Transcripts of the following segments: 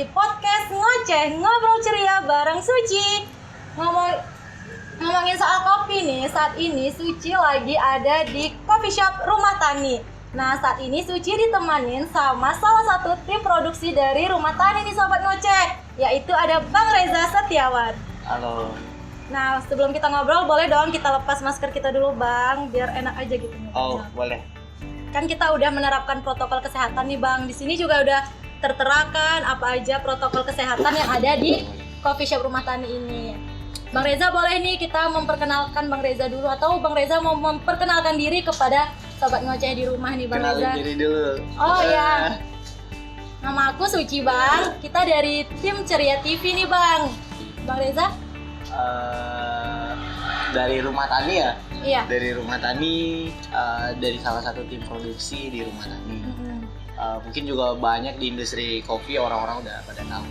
di podcast Ngoceh Ngobrol Ceria bareng Suci. Ngomongin soal kopi nih, saat ini Suci lagi ada di coffee shop Rumah Tani. Nah, saat ini Suci ditemanin sama salah satu tim produksi dari Rumah Tani nih Sobat Ngoceh, yaitu ada Bang Reza Setiawan. Halo. Nah, sebelum kita ngobrol, boleh dong kita lepas masker kita dulu Bang, biar enak aja gitu. Oh, boleh. Kan kita udah menerapkan protokol kesehatan nih Bang. Di sini juga udah terterakan apa aja protokol kesehatan yang ada di coffee shop Rumah Tani ini. Bang Reza, boleh nih kita memperkenalkan Bang Reza dulu, atau Bang Reza mau memperkenalkan diri kepada Sobat Ngoceh di rumah nih Bang Reza? Kenalin diri dulu. Oh ya. Nama aku Suci Bang. Kita dari tim Ceria TV nih Bang. Bang Reza? Dari Rumah Tani ya? Iya. Dari Rumah Tani, dari salah satu tim produksi di Rumah Tani. Mungkin juga banyak di industri kopi orang-orang udah pada tahu.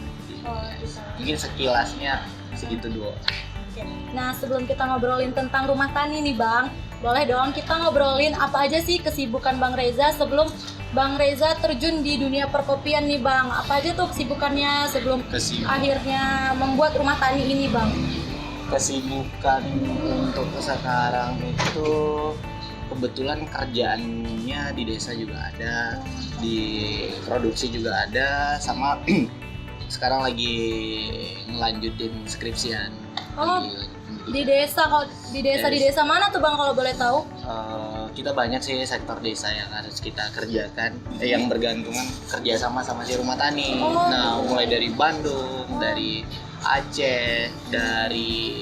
Bisa. Mungkin sekilasnya segitu dulu. Oke. Nah, sebelum kita ngobrolin tentang Rumah Tani nih Bang, boleh dong kita ngobrolin apa aja sih kesibukan Bang Reza sebelum Bang Reza terjun di dunia perkopian nih Bang. Apa aja tuh kesibukannya sebelum akhirnya membuat Rumah Tani ini Bang? Kesibukan untuk sekarang itu kebetulan kerjaannya di desa juga ada, di produksi juga ada, sama sekarang lagi ngelanjutin skripsian. Di desa kok di desa mana tuh Bang kalau boleh tahu? Kita banyak sih sektor desa yang harus kita kerjakan, yang bergantungan kerjasama sama si Rumah Tani. Nah, mulai dari Bandung, dari Aceh, dari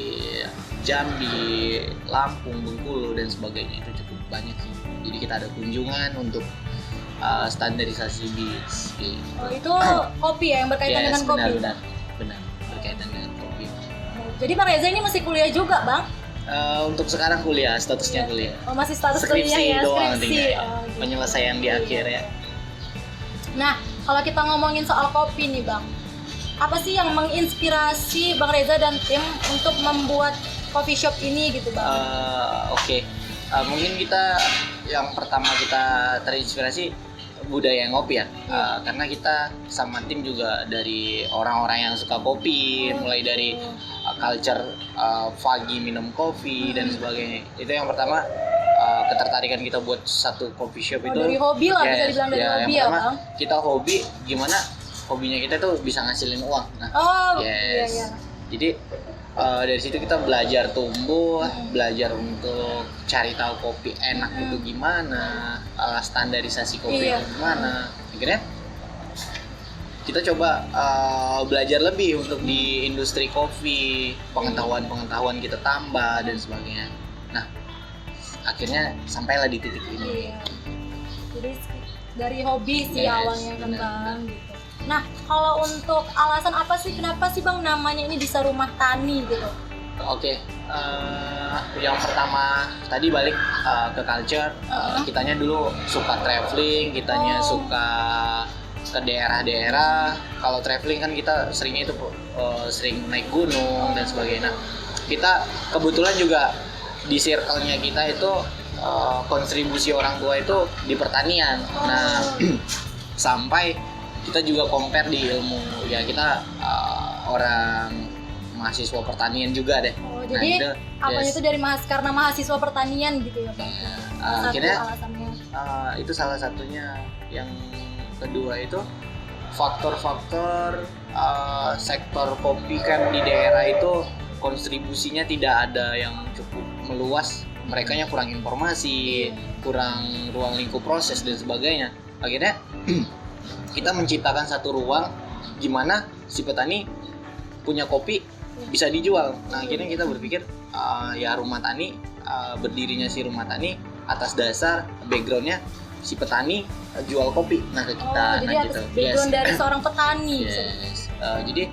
Jambi, Lampung, Bengkulu dan sebagainya, itu cukup banyak sih. Jadi kita ada kunjungan untuk standarisasi beats. Gitu. Itu kopi ya, yang berkaitan dengan kopi. Benar, berkaitan dengan kopi. Jadi Bang Reza ini masih kuliah juga Bang? Untuk sekarang kuliah, statusnya kuliah. Oh, masih status skripsi kuliah ya? Doang, Skripsi tinggal, ya. Gitu. Penyelesaian di akhir ya. Nah, kalau kita ngomongin soal kopi nih Bang, apa sih yang menginspirasi Bang Reza dan tim untuk membuat coffee shop ini gitu Bang? Oke. Mungkin kita yang pertama kita terinspirasi budaya ngopi ya. Karena kita sama tim juga dari orang-orang yang suka kopi, mulai dari culture pagi minum kopi dan sebagainya. Itu yang pertama, ketertarikan kita buat satu coffee shop itu dari hobi lah, bisa dibilang dari hobi ya Bang. Kita hobi, gimana hobinya kita tuh bisa ngasilin uang. Nah, iya. Jadi dari situ kita belajar tumbuh, belajar untuk cari tahu kopi enak itu gimana, standarisasi kopi itu gimana. Akhirnya kita coba belajar lebih untuk di industri kopi, pengetahuan kita tambah dan sebagainya. Nah, akhirnya sampailah di titik ini. Jadi dari hobi sih awalnya kan Bang gitu. Nah, kalau untuk alasan apa sih kenapa sih Bang namanya ini bisa Rumah Tani gitu? Oke, yang pertama tadi balik ke culture. Kitanya dulu suka traveling, kitanya suka ke daerah-daerah. Kalau traveling kan kita seringnya itu sering naik gunung dan sebagainya. Nah, kita kebetulan juga di circle-nya kita itu kontribusi orang tua itu di pertanian. Nah, sampai kita juga compare di ilmu ya, kita orang mahasiswa pertanian juga deh. Jadi awalnya itu dari karena mahasiswa pertanian gitu ya Bang? Akhirnya itu salah satunya. Yang kedua itu faktor-faktor sektor kopi kan di daerah itu kontribusinya tidak ada yang cukup meluas. Merekanya kurang informasi, kurang ruang lingkup proses dan sebagainya. Akhirnya kita menciptakan satu ruang gimana si petani punya kopi bisa dijual. Nah, akhirnya kita berpikir ya Rumah Tani, berdirinya si Rumah Tani atas dasar backgroundnya si petani jual kopi. Nah, ke kita. Jadi atas background dari seorang petani. Jadi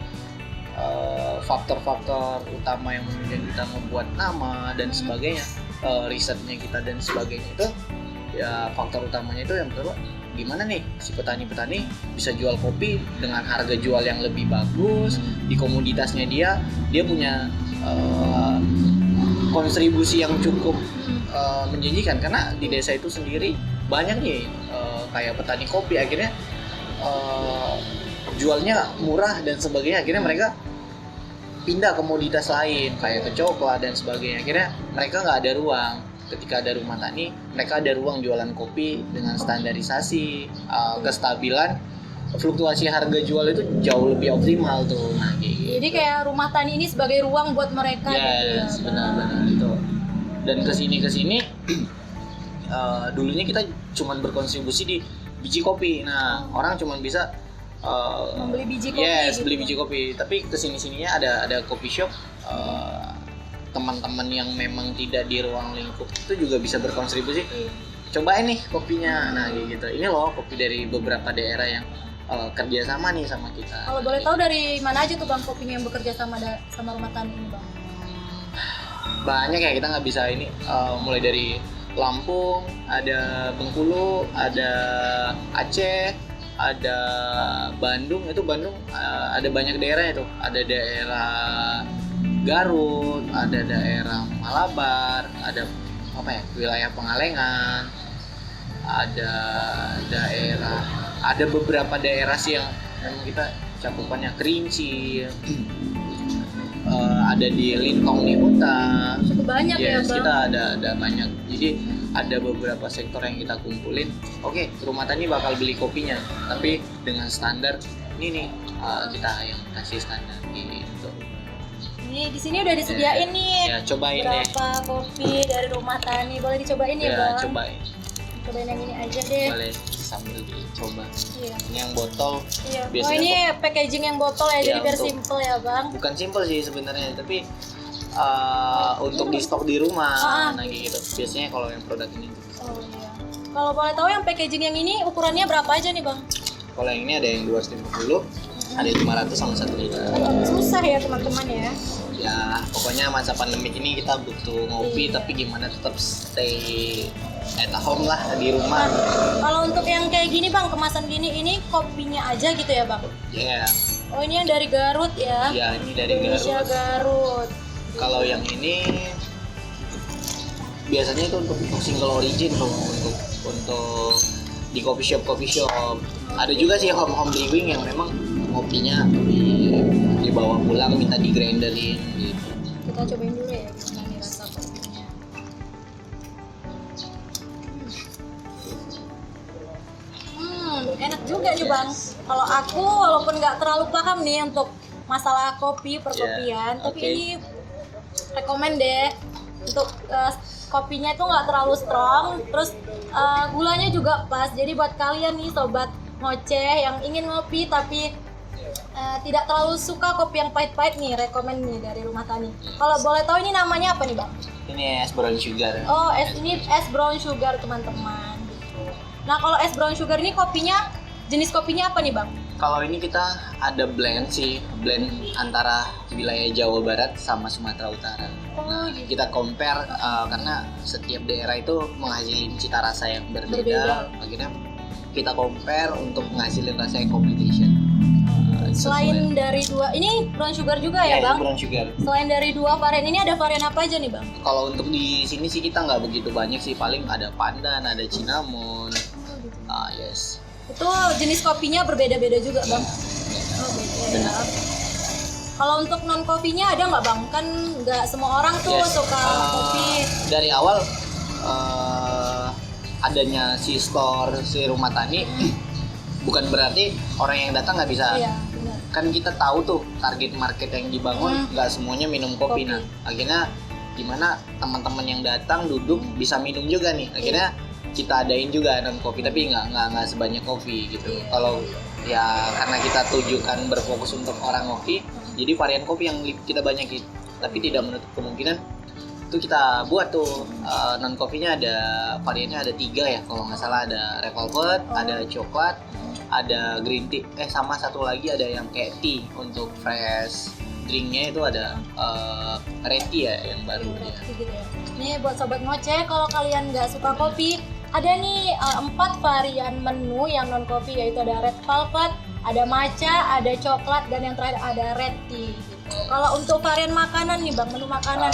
faktor-faktor utama yang kemudian kita membuat nama dan sebagainya, risetnya kita dan sebagainya itu ya, faktor utamanya itu yang pertama, gimana nih si petani-petani bisa jual kopi dengan harga jual yang lebih bagus, di komoditasnya dia punya kontribusi yang cukup menjanjikan. Karena di desa itu sendiri banyak nih kayak petani kopi, akhirnya jualnya murah dan sebagainya, akhirnya mereka pindah komoditas lain kayak ke coklat dan sebagainya. Akhirnya mereka nggak ada ruang. Ketika ada rumah tani, mereka ada ruang jualan kopi dengan standarisasi, kestabilan, fluktuasi harga jual itu jauh lebih optimal tuh. Nah, gitu. Jadi kayak rumah tani ini sebagai ruang buat mereka gitu ya. Yes, benar-benar itu. Dan kesini dulunya kita cuman berkontribusi di biji kopi. Nah, orang cuman bisa membeli biji kopi. Yes, gitu. beli biji kopi. Tapi kesini-sininya ada coffee shop. Teman-teman yang memang tidak di ruang lingkup itu juga bisa berkontribusi. Cobain nih kopinya. Nah, gitu. Ini loh kopi dari beberapa daerah yang kerja sama nih sama kita. Kalau boleh tahu dari mana aja tuh Bang kopinya yang bekerja sama rumah tani ini Bang? Banyak ya, kita nggak bisa ini mulai dari Lampung, ada Bengkulu, ada Aceh, ada Bandung. Itu Bandung ada banyak daerah itu. Ada daerah Garut, ada daerah Malabar, ada wilayah Pengalengan, ada beberapa daerah sih yang memang kita cakupannya Kerinci, ada di Lintong Nihuta. Cukup banyak ya Yes, Bang. kita ada banyak. Jadi ada beberapa sektor yang kita kumpulin. Oke, rumah tani bakal beli kopinya, tapi dengan standar ini nih kita yang kasih standar gitu. Ini di sini udah disediain nih. Ya, cobain deh. Berapa kopi dari rumah tani, boleh dicobain ya Bang? Cobain. Cobain yang ini aja deh. Boleh sambil dicoba. Iya. Ini yang botol. Iya. Oh Biasanya ini packaging yang botol ya, jadi Iya, biar untuk- simple ya Bang. bukan simple sih sebenarnya, tapi untuk di stok di rumah. Nah gitu. Biasanya kalau yang produk ini. Oh iya. Kalau boleh tahu yang packaging yang ini ukurannya berapa aja nih Bang? Kalau yang ini ada yang 250, ada 500 sama 1 liter. Susah ya teman-teman ya. Ya pokoknya masa pandemi ini kita butuh ngopi, tapi gimana tetap stay at home lah di rumah. Kalau untuk yang kayak gini Bang, kemasan gini ini kopinya aja gitu ya Bang? Ya, Oh ini yang dari Garut ya? ya ini dari Indonesia Garut. Garut. Kalau yang ini biasanya itu untuk single origin tuh, untuk di coffee shop. Ada juga sih home brewing yang memang ngopinya dibawa pulang, minta di grinderin gitu. Kita cobain dulu ya gimana nih rasa kopinya. Enak juga nih Bang. Kalau aku walaupun nggak terlalu paham nih untuk masalah kopi perkopian, tapi oke. ini rekomen deh untuk kopinya itu nggak terlalu strong, terus gulanya juga pas. Jadi buat kalian nih sobat ngoceh yang ingin ngopi tapi tidak terlalu suka kopi yang pahit-pahit nih, rekomen nih dari Rumah Tani. Kalau boleh tahu ini namanya apa nih Bang? Ini es brown sugar. Oh, ini es brown sugar teman-teman. Gitu. Nah kalau es brown sugar ini kopinya, jenis kopinya apa nih Bang? Kalau ini kita ada blend antara wilayah Jawa Barat sama Sumatera Utara. Oh, gitu. Kita compare karena setiap daerah itu menghasilkan cita rasa yang Berbeda. berbeda. Akhirnya kita compare untuk menghasilkan rasa yang combination. Selain dari dua, ini brown sugar juga ya Bang? Brown sugar. Selain dari dua varian ini ada varian apa aja nih Bang? Kalau untuk di sini sih kita nggak begitu banyak sih, paling ada pandan, ada cinnamon. Yes. Itu jenis kopinya berbeda-beda juga Bang? Oh beda. Kalau untuk non kopinya ada nggak Bang? Kan nggak semua orang tuh Yes. suka kopi. Dari awal adanya si store si Rumah Tani bukan berarti orang yang datang nggak bisa. Iya benar. Kan kita tahu tuh target market yang dibangun nggak semuanya minum kopi. Kopi. Nah akhirnya gimana teman-teman yang datang duduk bisa minum juga nih, akhirnya kita adain juga non kopi, tapi nggak sebanyak kopi gitu. Iya. Kalau ya karena kita tujukan berfokus untuk orang ngopi, jadi varian kopi yang kita banyakin, tapi tidak menutup kemungkinan itu kita buat tuh non kopinya ada variannya ada 3 ya kalau nggak salah, ada red velvet, ada coklat, ada green tea, sama satu lagi ada yang kayak tea untuk fresh drinknya itu ada red tea ya yang baru ya. Gitu ya. Nih buat sobat ngoceh, kalau kalian nggak suka kopi, ada nih 4 varian menu yang non kopi, yaitu ada red velvet, ada matcha, ada coklat, dan yang terakhir ada red tea. Gitu. Kalau untuk varian makanan nih Bang, menu makanan.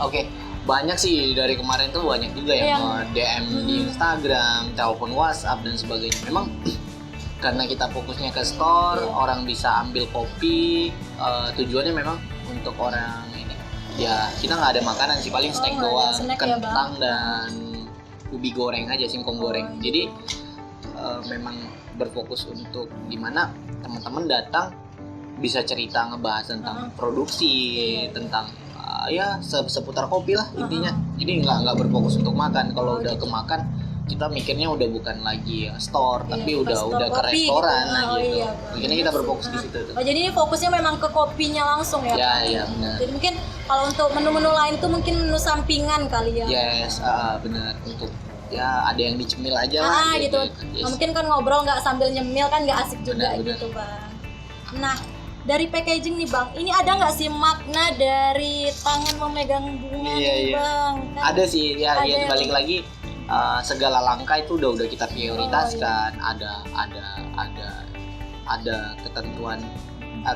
Oke, banyak sih dari kemarin tuh banyak juga yang DM di Instagram, telepon WhatsApp dan sebagainya. Memang karena kita fokusnya ke store, orang bisa ambil kopi. Tujuannya memang untuk orang ini. Ya kita nggak ada makanan sih, paling steak doang, kentang dan ubi goreng aja, singkong goreng. Jadi memang berfokus untuk gimana teman-teman datang bisa cerita ngebahas tentang produksi, tentang ya seputar kopi lah intinya. Jadi nggak berfokus untuk makan. Kalau udah ke makan kita mikirnya udah bukan lagi store, tapi udah ke restoran gitu. Iya, Makanya kita berfokus di situ tuh. Oh, jadi ini fokusnya memang ke kopinya langsung ya? Iya benar. Jadi mungkin kalau untuk menu-menu lain tuh mungkin menu sampingan kali ya? Yes, benar. Untuk ya ada yang dicemil aja lah gitu. Yes. Nah, mungkin kan ngobrol nggak sambil nyemil kan nggak asik juga Benar. gitu bang. Nah dari packaging nih bang, ini ada nggak sih makna dari tangan memegang bunga nih bang? Kan Ada sih ya, ada balik lagi segala langkah itu udah kita prioritaskan. Ada ketentuan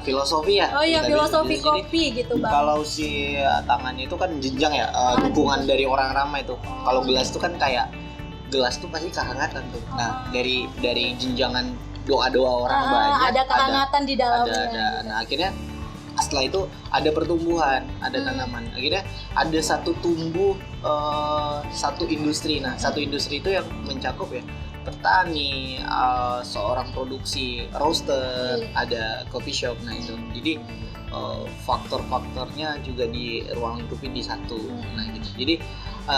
filosofi ya. Oh iya, filosofi Jadi, kopi gitu bang. kalau si tangannya itu kan jenjang ya, dukungan dari orang ramai itu. Kalau gelas itu kan kayak gelas tuh pasti kehangatan tuh. Nah dari jenjangan doa-doa orang banyak, ada kehangatan di dalamnya. ada. Nah akhirnya setelah itu ada pertumbuhan, ada tanaman. Akhirnya ada satu tumbuh satu industri. Nah satu industri itu yang mencakup ya petani, seorang produksi roaster, ada coffee shop. Nah itu jadi faktor-faktornya juga di ruang lingkupin di satu. Nah gitu. Jadi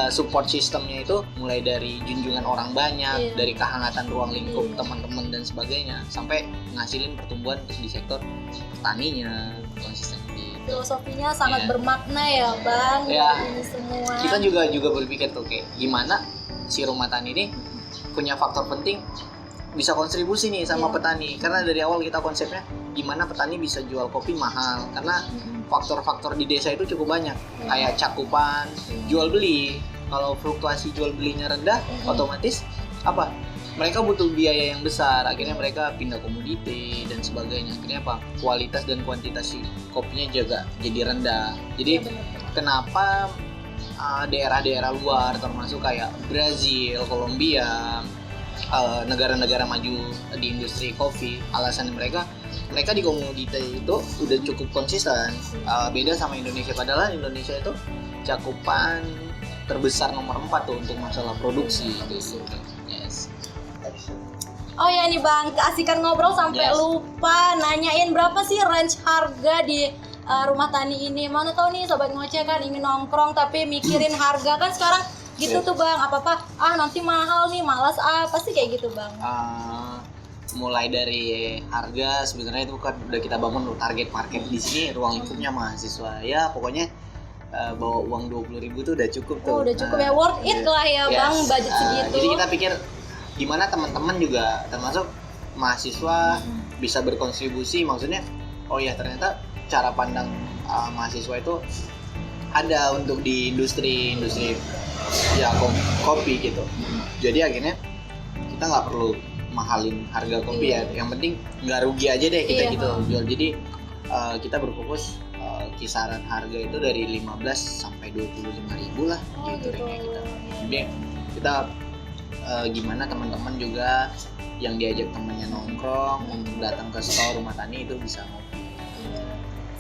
support sistemnya itu mulai dari junjungan orang banyak, dari kehangatan ruang lingkup teman-teman dan sebagainya, sampai ngasilin pertumbuhan terus di sektor petaninya konsisten gitu. Filosofinya sangat bermakna ya bang. Ini semua. Kita juga berpikir tuh kayak gimana si rumah tani ini punya faktor penting bisa kontribusi nih sama petani, karena dari awal kita konsepnya gimana petani bisa jual kopi mahal, karena faktor-faktor di desa itu cukup banyak, kayak cakupan jual beli. Kalau fluktuasi jual belinya rendah, otomatis apa? Mereka butuh biaya yang besar, akhirnya mereka pindah komoditi dan sebagainya. Akhirnya apa? Kualitas dan kuantitas si kopinya juga jadi rendah. Jadi kenapa daerah-daerah luar termasuk kayak Brazil, Kolombia, negara-negara maju di industri kopi, alasan mereka di komoditi itu udah cukup konsisten, beda sama Indonesia. Padahal Indonesia itu cakupan terbesar nomor 4 tuh untuk masalah produksi gitu. Yes. Oh ya nih bang, keasikan ngobrol sampai lupa nanyain berapa sih range harga di rumah tani ini. Mana tahu nih sobat ngoceh kan ingin nongkrong tapi mikirin harga kan sekarang gitu tuh bang, apa-apa nanti mahal nih, malas pasti kayak gitu bang. Mulai dari harga sebenarnya itu kan udah kita bangun target market di sini, ruang lingkupnya mahasiswa ya, pokoknya bawa uang 20.000 tuh udah cukup tuh. Udah cukup ya, worth it lah ya bang, budget segitu. Jadi kita pikir gimana teman-teman juga termasuk mahasiswa bisa berkontribusi, maksudnya oh ya ternyata cara pandang mahasiswa itu ada untuk di industri ya kopi gitu. Jadi akhirnya kita nggak perlu mahalin harga kopi ya, yang penting nggak rugi aja deh kita gitu jual. Jadi kita berfokus kisaran harga itu dari 15 sampai 25.000 lah gitu ringnya kita. Jadi kita gimana teman-teman juga yang diajak temannya nongkrong untuk datang ke store rumah tani itu bisa ngopi.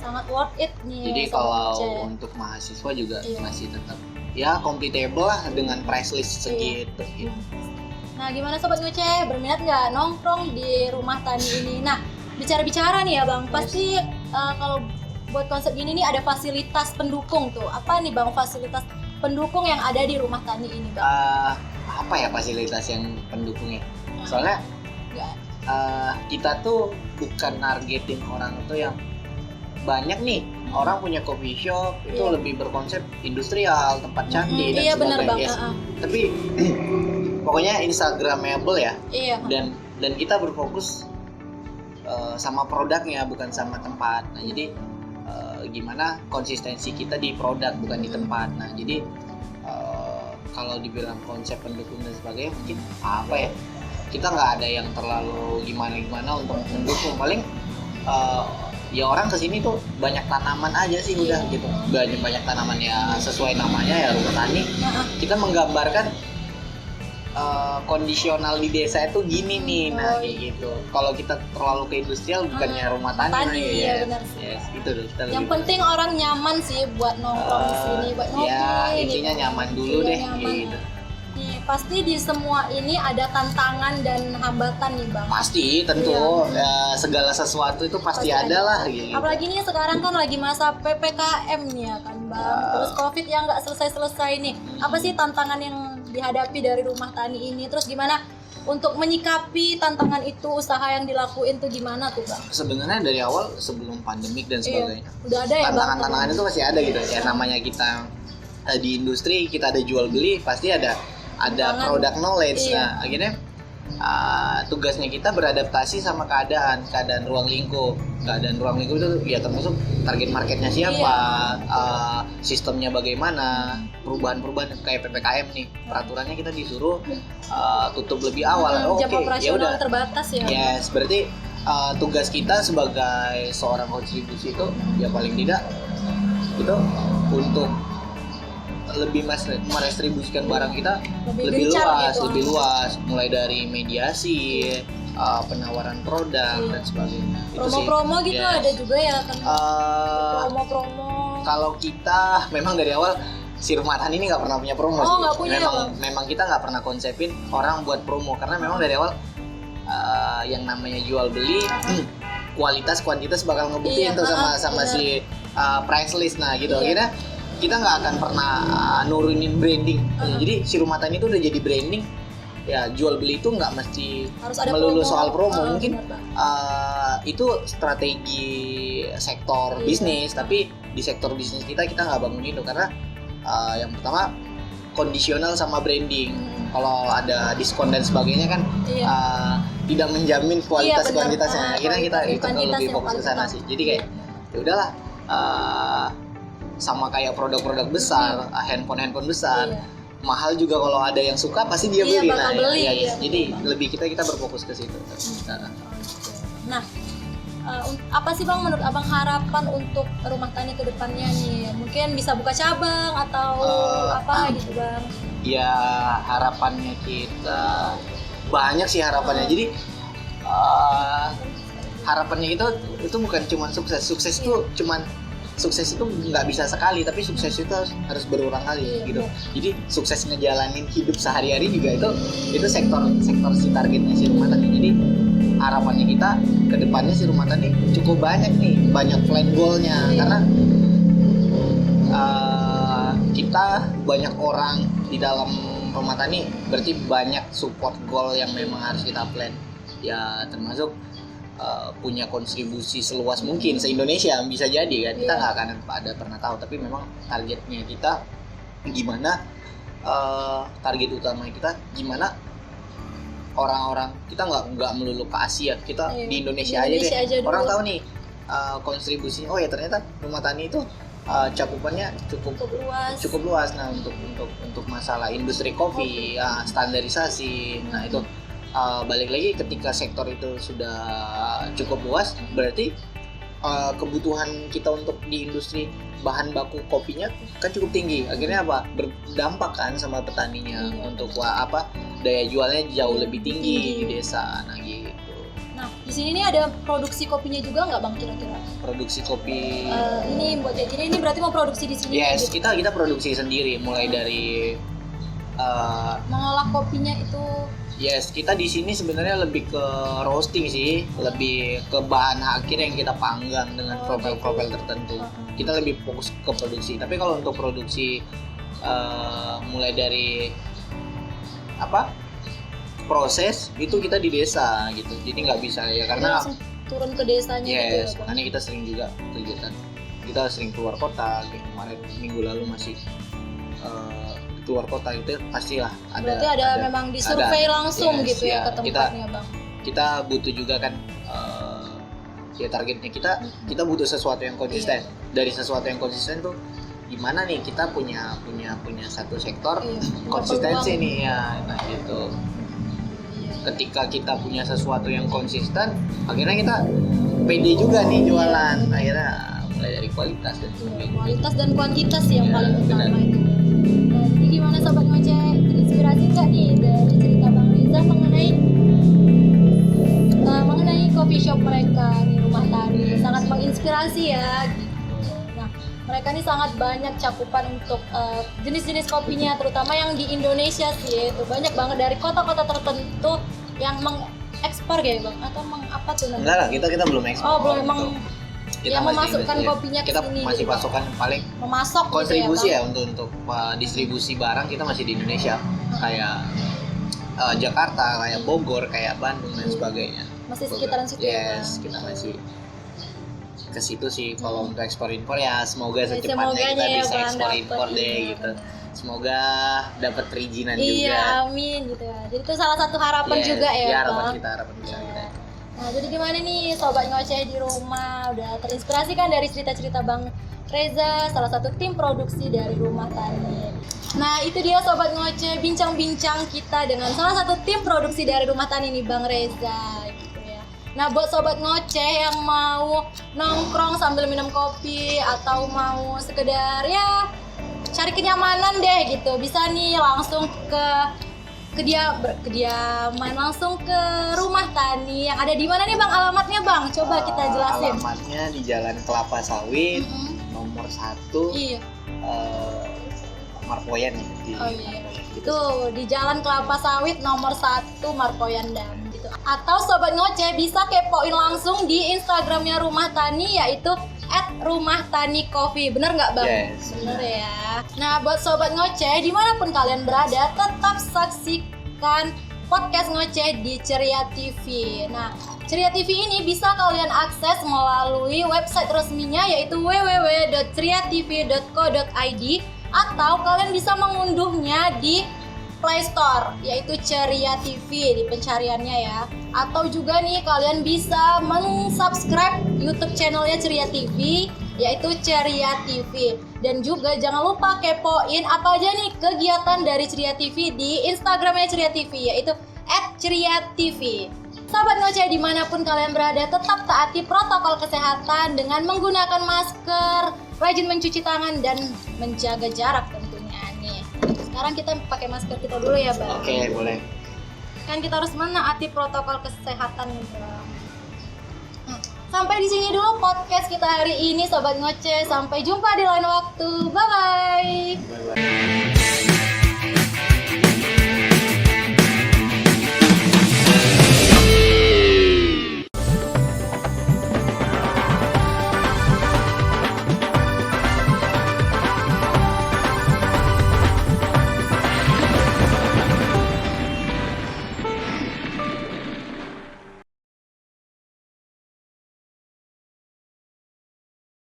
Sangat worth it nih. Jadi kalau untuk mahasiswa juga masih tetap ya compatible lah dengan price list segitu gitu. Nah gimana sobat ngoceh, berminat nggak nongkrong di rumah tani ini? Nah bicara-bicara nih ya bang, pasti kalau buat konsep ini nih ada fasilitas pendukung tuh. Apa nih bang fasilitas pendukung yang ada di rumah tani ini bang? Apa ya fasilitas yang pendukungnya? Soalnya kita tuh bukan nargetin orang tuh yang banyak nih orang punya coffee shop itu lebih berkonsep industrial, tempat cantik dan sebagainya. Tapi pokoknya instagramable ya. Dan kita berfokus sama produknya bukan sama tempat. Nah jadi gimana konsistensi kita di produk bukan di tempat. Nah jadi kalau dibilang konsep pendukung dan sebagainya mungkin apa ya, kita nggak ada yang terlalu gimana untuk mendukung. Paling ya orang kesini tuh banyak tanaman aja sih udah gitu, banyak tanaman ya sesuai namanya ya rumah tani. Kita menggambarkan kondisional di desa itu gini nih, nah Oh, kayak gitu. Kalau kita terlalu ke industrial bukannya rumah tani, tani, ya, iya, benar sih. yes, itu tuh. Kita Yang lebih- penting orang nyaman sih buat nongkrong di sini, buat ngopi. ya intinya gitu. nyaman dulu Iya, deh, nyaman. gitu. Nih, pasti di semua ini ada tantangan dan hambatan nih bang. Pasti tentu ya, segala sesuatu itu pasti Pasti ada ada. lah gitu. Apalagi nih sekarang kan lagi masa PPKM nih ya kan bang. Terus COVID yang nggak selesai-selesai nih. Apa sih tantangan yang dihadapi dari rumah tani ini? Terus gimana untuk menyikapi tantangan itu, usaha yang dilakuin tuh gimana tuh bang? Sebenarnya dari awal sebelum pandemik dan sebagainya, Udah ada ya bang? tantangan-tantangan itu masih ada gitu. Ya namanya kita di industri, kita ada jual beli, pasti ada Tantangan. product knowledge. Iya. Nah, akhirnya tugasnya kita beradaptasi sama keadaan ruang lingkup. Keadaan ruang lingkup itu ya termasuk target marketnya siapa, sistemnya bagaimana, perubahan-perubahan kayak PPKM nih, peraturannya kita disuruh tutup lebih awal. Jam Oke, ya operasional udah. terbatas ya. Yes, berarti tugas kita sebagai seorang kontribusi itu ya paling tidak itu untuk lebih merestribusikan barang kita lebih gencar gitu. lebih luas, mulai dari mediasi, penawaran produk dan sebagainya. Itu sih. Promo-promo gitu Yes. ada juga ya kan? Eh, Promo-promo. kalau kita memang dari awal si rumah tani ini nggak pernah punya promo Oh, sih. nggak punya ya, Bang? Memang kita nggak pernah konsepin orang buat promo karena memang dari awal yang namanya jual beli kualitas kuantitas bakal ngebuktiin Iya, tuh sama benar. si price list, nah gitu. Iya. Akhirnya kita nggak akan pernah nurunin branding. Jadi si rumah tani itu udah jadi branding. Ya jual beli itu nggak mesti Harus ada melulu promo. soal promo, mungkin Benar, Bang. itu strategi sektor Iya. bisnis, tapi di sektor bisnis kita nggak bangun itu karena yang pertama kondisional sama branding. Kalau ada diskon dan sebagainya kan Iya. tidak menjamin kualitas benar. kuantitasnya. Akhirnya kita Kualitas dan itu kuantitas lebih yang fokus ke paling sana utama. sih. Jadi kayak ya udahlah, sama kayak produk-produk besar, handphone besar. Iya. Mahal juga kalau ada yang suka pasti dia Iya, beli. bakal Nah, beli, ya, iya, jadi betul, lebih kita berfokus ke situ. Nah, Nah, apa sih bang menurut abang harapan untuk rumah tani ke depannya nih? Mungkin bisa buka cabang atau apa gitu bang? ya harapannya kita banyak sih harapannya. Jadi harapannya itu bukan cuma sukses itu cuman sukses itu nggak bisa sekali, tapi sukses itu harus berulang kali Iya, gitu. benar. Jadi sukses ngejalanin hidup sehari-hari juga itu sektor si targetnya si rumah tani. Jadi harapannya kita ke depannya si rumah tani cukup banyak nih, banyak plan goalnya. Iya. Karena kita banyak orang di dalam rumah tani, berarti banyak support goal yang memang harus kita plan. Ya termasuk punya kontribusi seluas mungkin se-Indonesia, bisa jadi kan. Kita Iya. nggak akan pernah tahu, tapi memang targetnya kita gimana, target utama kita gimana orang-orang kita nggak melulu ke Asia, kita Iya. di Indonesia, Di Indonesia aja aja deh. dulu. Orang tahu nih kontribusinya, oh ya ternyata rumah tani itu cakupannya Cukup luas. cukup luas. Nah untuk masalah industri kopi, standarisasi, nah itu balik lagi ketika sektor itu sudah cukup luas, berarti kebutuhan kita untuk di industri bahan baku kopinya kan cukup tinggi. Akhirnya apa, berdampak kan sama petaninya. Iya. Untuk daya jualnya jauh lebih tinggi di desa. Nah gitu. Nah, di sini nih ada produksi kopinya juga nggak bang kira-kira? Produksi kopi, Ini buat kayak gini, ini berarti mau produksi di sini? yes, gitu. kita produksi sendiri, mulai dari Mengolah kopinya itu yes, kita di sini sebenarnya lebih ke roasting sih, lebih ke bahan akhir yang kita panggang dengan Oh, profil-profil tertentu. Kita lebih fokus ke produksi. Tapi kalau untuk produksi mulai dari proses itu kita di desa gitu. Jadi nggak bisa ya karena langsung turun ke desanya gitu ya yes, bang? karena kita sering juga kegiatan. Kita sering keluar kota. Kayak kemarin minggu lalu masih keluar kota, itu pastilah Berarti ada memang disurvei langsung yes, gitu ya ke kita tempatnya bang? kita butuh juga kan ya targetnya kita butuh sesuatu yang konsisten. Dari sesuatu yang konsisten tuh gimana nih kita punya satu sektor Iya, punya konsistensi peluang. nih ya, nah gitu. Ketika kita punya sesuatu yang konsisten, akhirnya kita pede juga nih jualan. Akhirnya mulai dari kualitas dan sebagainya. Kualitas dan kuantitas sih yang Iya, paling utama benar. itu. Nah, jadi gimana sobat ngoceh, terinspirasi nggak nih dari cerita terinspirasi ya gitu. Nah, mereka ini sangat banyak cakupan untuk jenis-jenis kopinya, terutama yang di Indonesia sih, itu banyak banget dari kota-kota tertentu yang mengekspor ya bang, atau apa tuh namanya? Enggak lah, kita belum ekspor. Oh belum, emang kita yang memasukkan kopinya ke kita sini. masih gitu, pasukan paling memasok kontribusi gitu ya, ya untuk distribusi barang kita masih di Indonesia, kayak Jakarta, kayak Bogor, kayak Bandung dan sebagainya. Masih sekitaran situ ya, Yes, kita masih ke situ sih. Kalau untuk ekspor impor ya semoga Ya, secepatnya semoganya kita ya, bisa Bang, ekspor dapet, impor deh iya, gitu. benar. Semoga dapat perizinan Iya, juga. amin gitu ya. Jadi itu salah satu harapan Yes, juga ya, harapan Bang. kita, harapan kita. Nah, jadi gimana nih sobat ngoceh di rumah? Udah terinspirasi kan dari cerita-cerita Bang Reza, salah satu tim produksi dari Rumah Tani. Nah, itu dia sobat ngoceh, bincang-bincang kita dengan salah satu tim produksi dari Rumah Tani nih, Bang Reza gitu ya. Nah, buat sobat ngoceh yang mau nongkrong sambil minum kopi atau mau sekedar ya cari kenyamanan deh gitu, bisa nih langsung kediaman langsung ke Rumah Tani yang ada di mana nih Bang, alamatnya Bang? Coba kita jelasin. Alamatnya di Jalan Kelapa Sawit nomor 1. Iya. Marpoyan di Oh iya. Itu di Jalan Kelapa Sawit nomor 1 Marpoyan Dam gitu. Atau sobat ngoceh bisa kepoin langsung di Instagramnya Rumah Tani, yaitu @rumahtanikoffee. Bener nggak Bang? Yes. Bener ya. Nah, buat sobat ngoceh dimanapun kalian berada, tetap saksikan podcast ngoceh di Ceria TV. Nah, Ceria TV ini bisa kalian akses melalui website resminya, yaitu www.ceriatv.co.id, atau kalian bisa mengunduhnya di Play Store, yaitu Ceria TV di pencariannya ya. Atau juga nih kalian bisa mensubscribe YouTube channelnya Ceria TV, yaitu Ceria TV. Dan juga jangan lupa kepoin apa aja nih kegiatan dari Ceria TV di Instagramnya Ceria TV, yaitu @ceriatv. Sahabat ngoceh dimanapun kalian berada, tetap taati protokol kesehatan dengan menggunakan masker, rajin mencuci tangan, dan menjaga jarak tentunya nih. Sekarang kita pakai masker kita dulu ya Bang. Oke, boleh. Kan kita harus menaati protokol kesehatan nih Bang. Sampai di sini dulu podcast kita hari ini Sobat Ngoceh. Sampai jumpa di lain waktu. Bye bye.